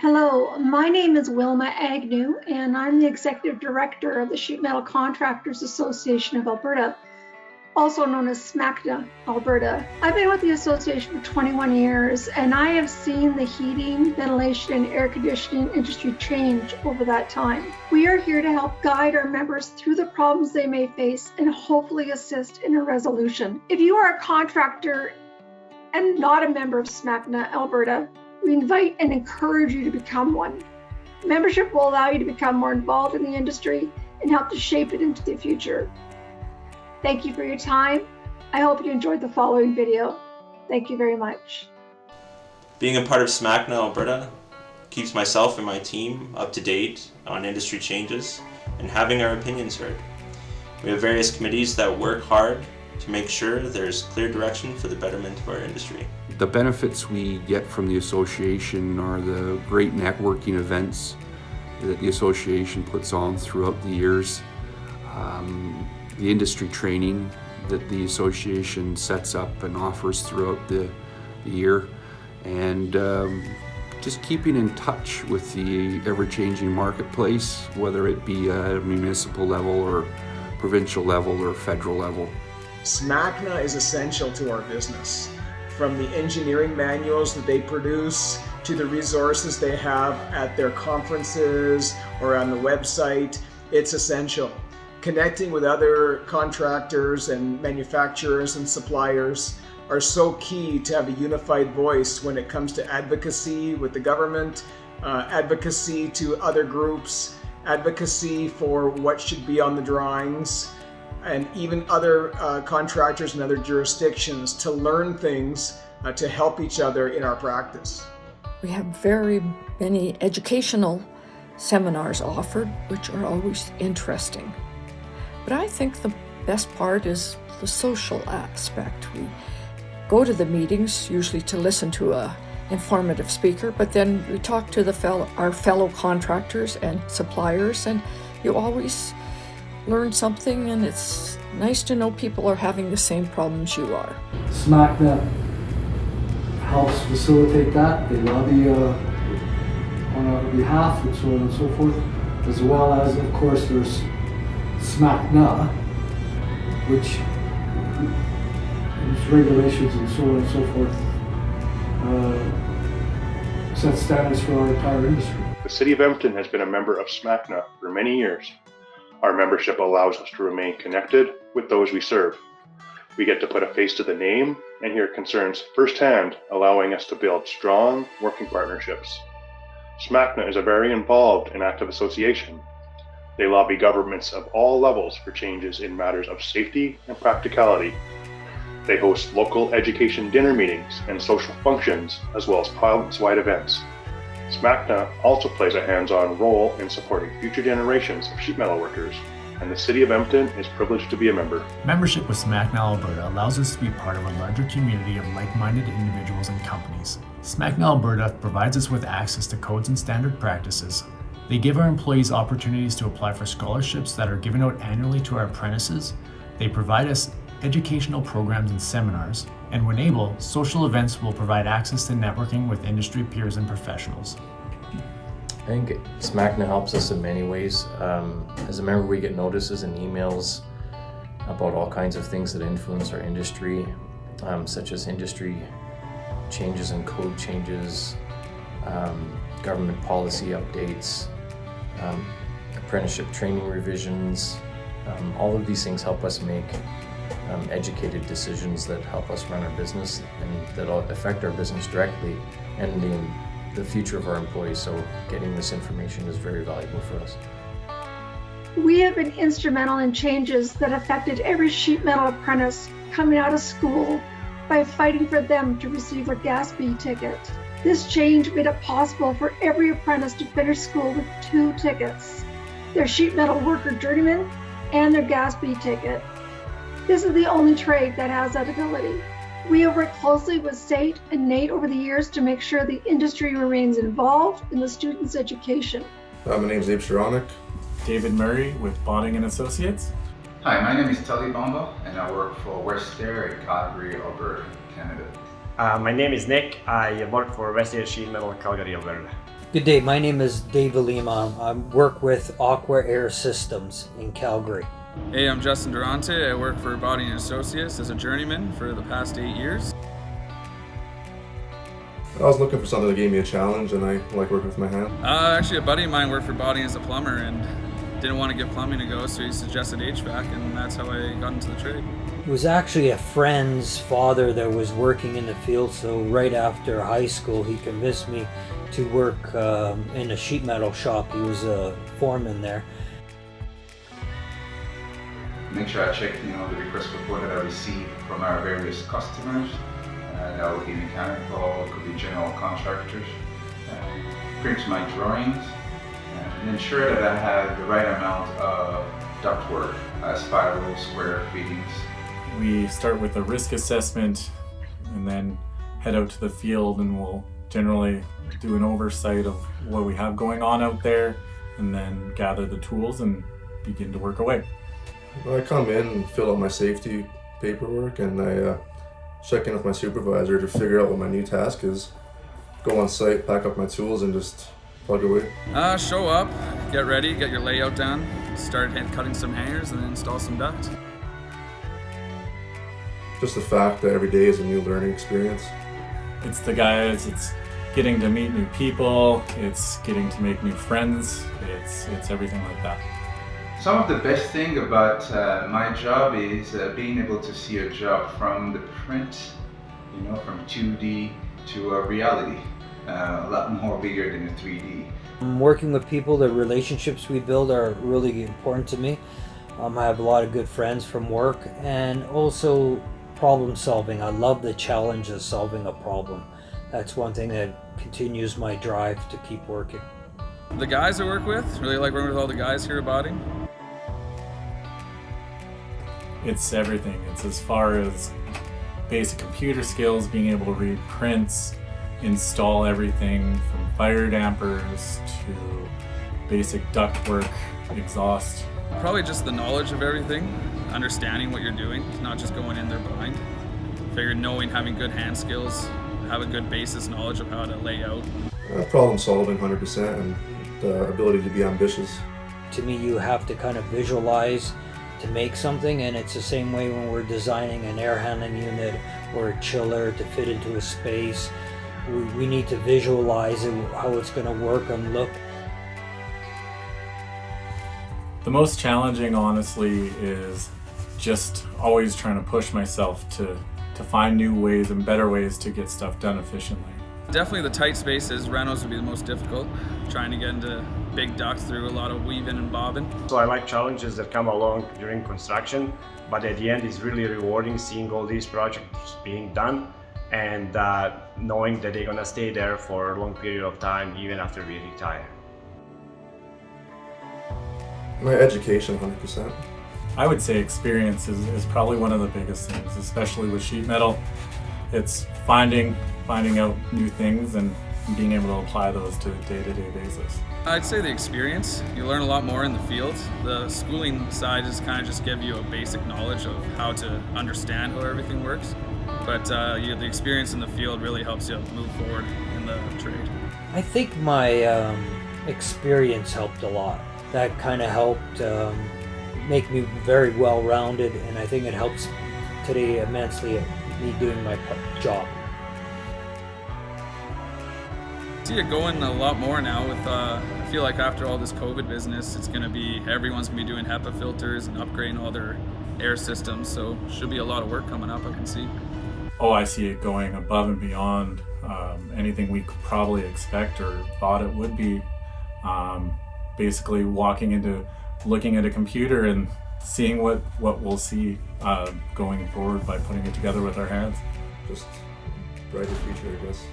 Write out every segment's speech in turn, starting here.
Hello, my name is Wilma Agnew, and I'm the Executive Director of the Sheet Metal Contractors Association of Alberta, also known as SMACNA Alberta. I've been with the association for 21 years, and I have seen the heating, ventilation, and air conditioning industry change over that time. We are here to help guide our members through the problems they may face and hopefully assist in a resolution. If you are a contractor and not a member of SMACNA Alberta, we invite and encourage you to become one. Membership will allow you to become more involved in the industry and help to shape it into the future. Thank you for your time. I hope you enjoyed the following video. Thank you very much. Being a part of SMACNA Alberta keeps myself and my team up to date on industry changes and having our opinions heard. We have various committees that work hard to make sure there's clear direction for the betterment of our industry. The benefits we get from the association are the great networking events that the association puts on throughout the years, the industry training that the association sets up and offers throughout the year, and just keeping in touch with the ever-changing marketplace, whether it be at a municipal level or provincial level or federal level. SMACNA is essential to our business. From the engineering manuals that they produce to the resources they have at their conferences or on the website, it's essential. Connecting with other contractors and manufacturers and suppliers are so key to have a unified voice when it comes to advocacy with the government, advocacy to other groups, advocacy for what should be on the drawings, and even other contractors and other jurisdictions to learn things to help each other in our practice. We have very many educational seminars offered, which are always interesting. But I think the best part is the social aspect. We go to the meetings usually to listen to a informative speaker, but then we talk to our fellow contractors and suppliers, and you always learn something, and it's nice to know people are having the same problems you are. SMACNA helps facilitate that. They lobby on our behalf and so on and so forth, as well as, of course, there's SMACNA, which its regulations and so on and so forth set standards for our entire industry. The City of Edmonton has been a member of SMACNA for many years. Our membership allows us to remain connected with those we serve. We get to put a face to the name and hear concerns firsthand, allowing us to build strong working partnerships. SMACNA is a very involved and active association. They lobby governments of all levels for changes in matters of safety and practicality. They host local education dinner meetings and social functions, as well as province-wide events. SMACNA also plays a hands-on role in supporting future generations of sheet metal workers, and the City of Edmonton is privileged to be a member. Membership with SMACNA Alberta allows us to be part of a larger community of like-minded individuals and companies. SMACNA Alberta provides us with access to codes and standard practices. They give our employees opportunities to apply for scholarships that are given out annually to our apprentices. They provide us educational programs and seminars, and when able, social events will provide access to networking with industry peers and professionals. I think SMACNA helps us in many ways. As a member, we get notices and emails about all kinds of things that influence our industry, such as industry changes and code changes, government policy updates, apprenticeship training revisions. All of these things help us make educated decisions that help us run our business and that affect our business directly and the future of our employees. So getting this information is very valuable for us. We have been instrumental in changes that affected every sheet metal apprentice coming out of school by fighting for them to receive their Gas B ticket. This change made it possible for every apprentice to finish school with 2 tickets, their sheet metal worker journeyman and their Gas B ticket. This is the only trade that has that ability. We have worked closely with SAIT and NATE over the years to make sure the industry remains involved in the students' education. My name is Abe Sharonik. David Murray with Bonding and Associates. Hi, my name is Tully Bomba and I work for West Air in Calgary, Alberta, Canada. My name is Nick. I work for West Air Sheet Metal, Calgary, Alberta. Good day, my name is Dave Lima. I work with Aqua Air Systems in Calgary. Hey, I'm Justin Durante. I work for Body & Associates as a journeyman for the past 8 years. I was looking for something that gave me a challenge, and I like working with my hand. Actually, a buddy of mine worked for Body as a plumber and didn't want to give plumbing a go, so he suggested HVAC, and that's how I got into the trade. It was actually a friend's father that was working in the field, so right after high school he convinced me to work in a sheet metal shop. He was a foreman there. Make sure I check, the request report that I receive from our various customers. That would be mechanical, it could be general contractors. Print my drawings and ensure that I have the right amount of ductwork, spiral, square fittings. We start with a risk assessment and then head out to the field, and we'll generally do an oversight of what we have going on out there and then gather the tools and begin to work away. I come in and fill out my safety paperwork, and I check in with my supervisor to figure out what my new task is. Go on site, pack up my tools, and just plug away. Show up, get ready, get your layout done, start cutting some hangers, and then install some duct. Just the fact that every day is a new learning experience. It's the guys, it's getting to meet new people, it's getting to make new friends, it's everything like that. Some of the best thing about my job is being able to see a job from the print, from 2D to a reality, a lot more bigger than the 3D. Working with people, the relationships we build are really important to me. I have a lot of good friends from work, and also problem solving. I love the challenge of solving a problem. That's one thing that continues my drive to keep working. The guys I work with, really like working with all the guys here at Body. It's everything. It's as far as basic computer skills, being able to read prints, install everything from fire dampers to basic ductwork, exhaust. Probably just the knowledge of everything, understanding what you're doing, not just going in there blind. Figured knowing, having good hand skills, have a good basis knowledge of how to lay out. Problem solving 100%, and the ability to be ambitious. To me, you have to kind of visualize to make something, and it's the same way when we're designing an air handling unit or a chiller to fit into a space. We need to visualize how it's going to work and look. The most challenging, honestly, is just always trying to push myself to find new ways and better ways to get stuff done efficiently. Definitely the tight spaces, renos would be the most difficult. Trying to get into big ducts through a lot of weaving and bobbing. So I like challenges that come along during construction, but at the end it's really rewarding seeing all these projects being done and knowing that they're gonna stay there for a long period of time even after we retire. My education, 100%. I would say experience is probably one of the biggest things, especially with sheet metal. It's finding out new things and being able to apply those to a day-to-day basis. I'd say the experience. You learn a lot more in the field. The schooling side is kind of just give you a basic knowledge of how to understand how everything works. But the experience in the field really helps you move forward in the trade. I think my experience helped a lot. That kind of helped make me very well-rounded, and I think it helps today immensely at me doing my job. I see it going a lot more now with, I feel like after all this COVID business, it's gonna be, everyone's gonna be doing HEPA filters and upgrading all their air systems, so should be a lot of work coming up, I can see. Oh, I see it going above and beyond anything we could probably expect or thought it would be. Basically looking at a computer and seeing what we'll see going forward by putting it together with our hands. Just brighter future, I guess.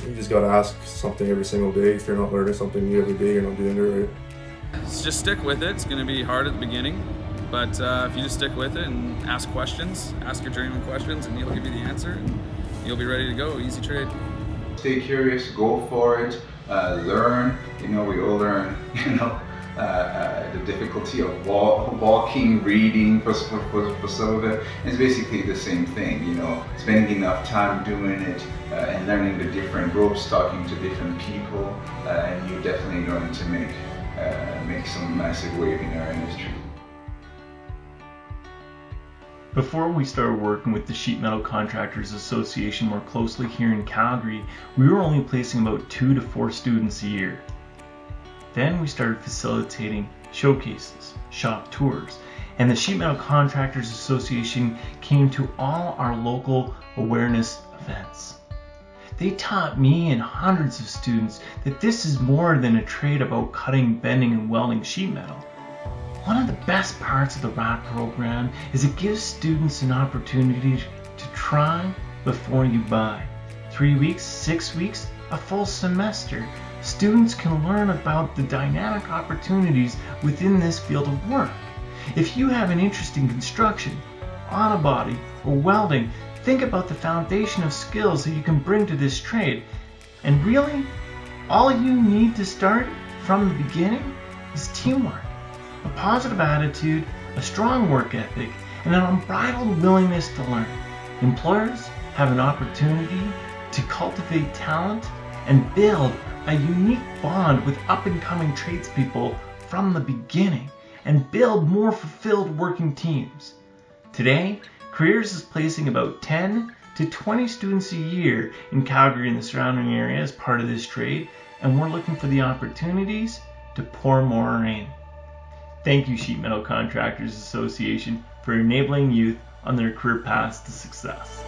You just gotta ask something every single day. If you're not learning something new every day, you're not doing it right. Just stick with it. It's going to be hard at the beginning, but if you just stick with it and ask questions, ask your journeyman questions, and he'll give you the answer, and you'll be ready to go. Easy trade. Stay curious, go for it, learn. We all learn, the difficulty of walking, reading for some of it. It's basically the same thing, you know, spending enough time doing it and learning the different groups, talking to different people, and you're definitely going to make some massive wave in our industry. Before we started working with the Sheet Metal Contractors Association more closely here in Calgary, we were only placing about 2 to 4 students a year. Then we started facilitating showcases, shop tours, and the Sheet Metal Contractors Association came to all our local awareness events. They taught me and hundreds of students that this is more than a trade about cutting, bending, and welding sheet metal. One of the best parts of the RAT program is it gives students an opportunity to try before you buy. 3 weeks, 6 weeks, a full semester. Students can learn about the dynamic opportunities within this field of work. If you have an interest in construction, auto body, or welding, think about the foundation of skills that you can bring to this trade. And really, all you need to start from the beginning is teamwork, a positive attitude, a strong work ethic, and an unbridled willingness to learn. Employers have an opportunity to cultivate talent and build a unique bond with up-and-coming tradespeople from the beginning and build more fulfilled working teams. Today, Careers is placing about 10 to 20 students a year in Calgary and the surrounding area as part of this trade, and we're looking for the opportunities to pour more in. Thank you, Sheet Metal Contractors Association, for enabling youth on their career paths to success.